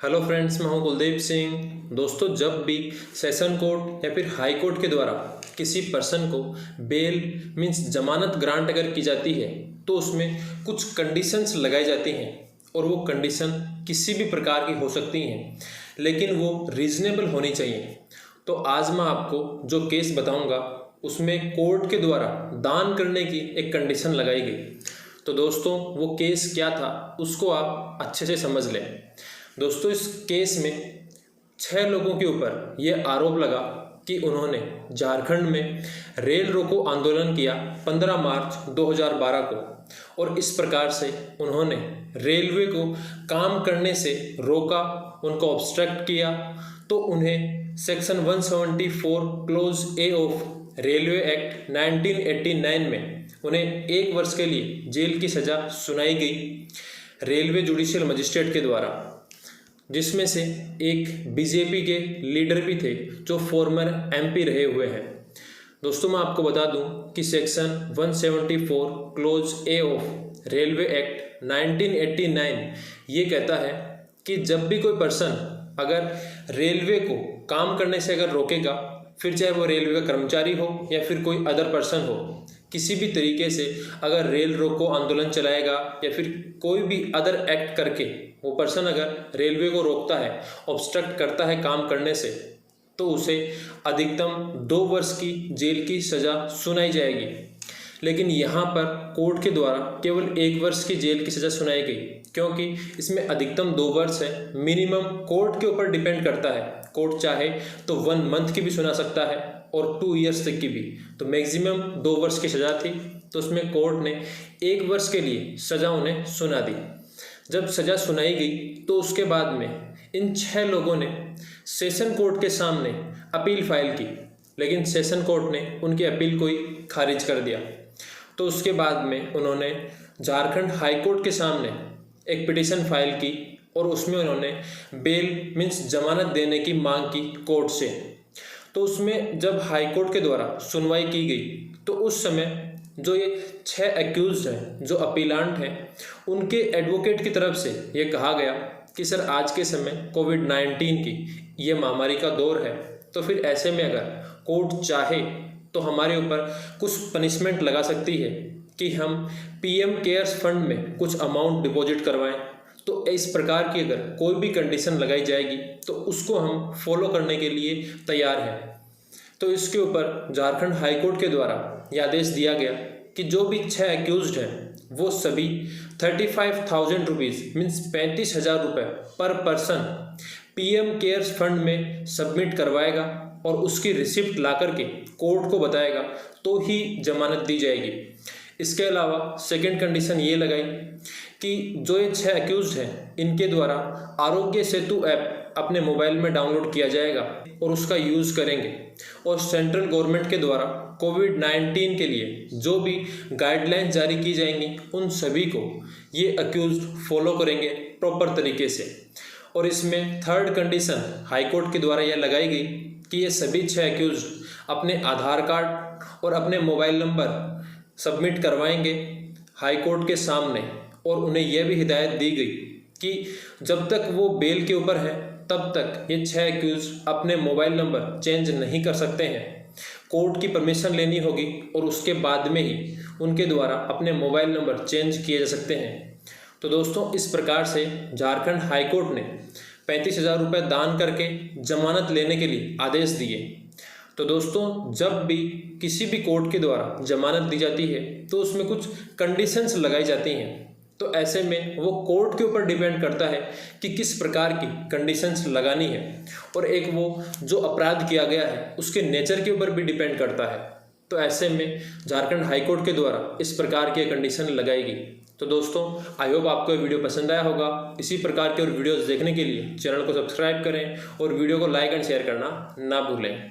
Hello friends, मैं हूं कुलदीप सिंह। दोस्तों, जब भी सेशन कोर्ट या फिर हाई कोर्ट के द्वारा किसी पर्सन को बेल मींस जमानत ग्रांट अगर की जाती है तो उसमें कुछ कंडीशंस लगाई जाती हैं और वो कंडीशन किसी भी प्रकार की हो सकती हैं, लेकिन वो रीजनेबल होनी चाहिए। तो आज मैं आपको जो केस बताऊंगा उसमें कोर्ट के द्वारा दान करने की एक कंडीशन लगाई गई। तो दोस्तों, वो केस क्या था उसको आप अच्छे से समझ लें। दोस्तों, इस केस में 6 लोगों के ऊपर ये आरोप लगा कि उन्होंने झारखंड में रेल रोको आंदोलन किया 15 मार्च 2012 को, और इस प्रकार से उन्होंने रेलवे को काम करने से रोका, उनको ऑब्स्ट्रक्ट किया। तो उन्हें section 174 close A of railway act 1989 में उन्हें 1 वर्ष के लिए जेल की सज़ा सुनाई गई रेलवे जुडिशियल मजिस्ट्रेट के द्वारा, जिसमें से एक बीजेपी के लीडर भी थे जो फॉर्मर एमपी रहे हुए हैं। दोस्तों, मैं आपको बता दूं कि section 174 close A of railway act 1989 ये कहता है कि जब भी कोई पर्सन अगर रेलवे को काम करने से अगर रोकेगा, फिर चाहे वो रेलवे का कर्मचारी हो या फिर कोई अदर पर्सन हो, किसी भी तरीके से अगर रेल रोको आंदोलन चलाएगा या फिर कोई भी अदर एक्ट करके वो पर्सन अगर रेलवे को रोकता है, ऑब्स्ट्रक्ट करता है काम करने से, तो उसे अधिकतम 2 वर्ष की जेल की सज़ा सुनाई जाएगी। लेकिन यहाँ पर कोर्ट के द्वारा केवल 1 वर्ष की जेल की सज़ा सुनाई गई, क्योंकि इसमें अधिकतम 2 वर्ष है। मिनिमम कोर्ट के ऊपर डिपेंड करता है, कोर्ट चाहे तो 1 मंथ की भी सुना सकता है और 2 ईयर्स तक की भी। तो मैक्सिमम 2 वर्ष की सज़ा थी, तो उसमें कोर्ट ने 1 वर्ष के लिए सज़ा उन्हें सुना दी। जब सज़ा सुनाई गई तो उसके बाद में इन 6 लोगों ने सेशन कोर्ट के सामने अपील फाइल की, लेकिन सेशन कोर्ट ने उनकी अपील को ही खारिज कर दिया। तो उसके बाद में उन्होंने झारखंड हाई कोर्ट के सामने एक पिटीशन फाइल की और उसमें उन्होंने बेल मीन्स जमानत देने की मांग की कोर्ट से। तो उसमें जब हाई कोर्ट के द्वारा सुनवाई की गई तो उस समय जो ये 6 एक्यूज्ड हैं, जो अपीलांट हैं, उनके एडवोकेट की तरफ से ये कहा गया कि सर, आज के समय कोविड-19 की ये महामारी का दौर है, तो फिर ऐसे में अगर कोर्ट चाहे तो हमारे ऊपर कुछ पनिशमेंट लगा सकती है कि हम पीएम केयर्स फंड में कुछ अमाउंट डिपॉजिट करवाएं। तो इस प्रकार की अगर कोई भी कंडीशन लगाई जाएगी तो उसको हम फॉलो करने के लिए तैयार हैं। तो इसके ऊपर झारखंड हाई कोर्ट के द्वारा यह आदेश दिया गया कि जो भी 6 एक्यूज्ड हैं वो सभी 35,000 रुपीज़ मीन्स 35,000 रुपये पर पर्सन पीएम केयर्स फंड में सबमिट करवाएगा और उसकी रिसिप्ट ला करके कोर्ट को बताएगा तो ही जमानत दी जाएगी। इसके अलावा सेकंड कंडीशन ये लगाई कि जो ये 6 एक्यूज्ड हैं इनके द्वारा आरोग्य सेतु ऐप अपने मोबाइल में डाउनलोड किया जाएगा और उसका यूज़ करेंगे, और सेंट्रल गवर्नमेंट के द्वारा कोविड-19 के लिए जो भी गाइडलाइंस जारी की जाएंगी उन सभी को ये एक्यूज्ड फॉलो करेंगे प्रॉपर तरीके से। और इसमें थर्ड कंडीशन हाई कोर्ट के द्वारा यह लगाई गई कि ये सभी 6 एक्यूज्ड अपने आधार कार्ड और अपने मोबाइल नंबर सबमिट करवाएंगे हाई कोर्ट के सामने, और उन्हें यह भी हिदायत दी गई कि जब तक वो बेल के ऊपर है तब तक ये 6 एक्यूज अपने मोबाइल नंबर चेंज नहीं कर सकते हैं। कोर्ट की परमिशन लेनी होगी और उसके बाद में ही उनके द्वारा अपने मोबाइल नंबर चेंज किए जा सकते हैं। तो दोस्तों, इस प्रकार से झारखंड हाई कोर्ट ने 35,000 रुपये दान करके जमानत लेने के लिए आदेश दिए। तो दोस्तों, जब भी किसी भी कोर्ट के द्वारा जमानत दी जाती है तो उसमें कुछ कंडीशंस लगाई जाती हैं। तो ऐसे में वो कोर्ट के ऊपर डिपेंड करता है कि किस प्रकार की कंडीशंस लगानी है, और एक वो जो अपराध किया गया है उसके नेचर के ऊपर भी डिपेंड करता है। तो ऐसे में झारखंड हाई कोर्ट के द्वारा इस प्रकार की कंडीशन लगाएगी। तो दोस्तों, आई होप आपको ये वीडियो पसंद आया होगा। इसी प्रकार के और वीडियोज़ देखने के लिए चैनल को सब्सक्राइब करें और वीडियो को लाइक एंड शेयर करना ना भूलें।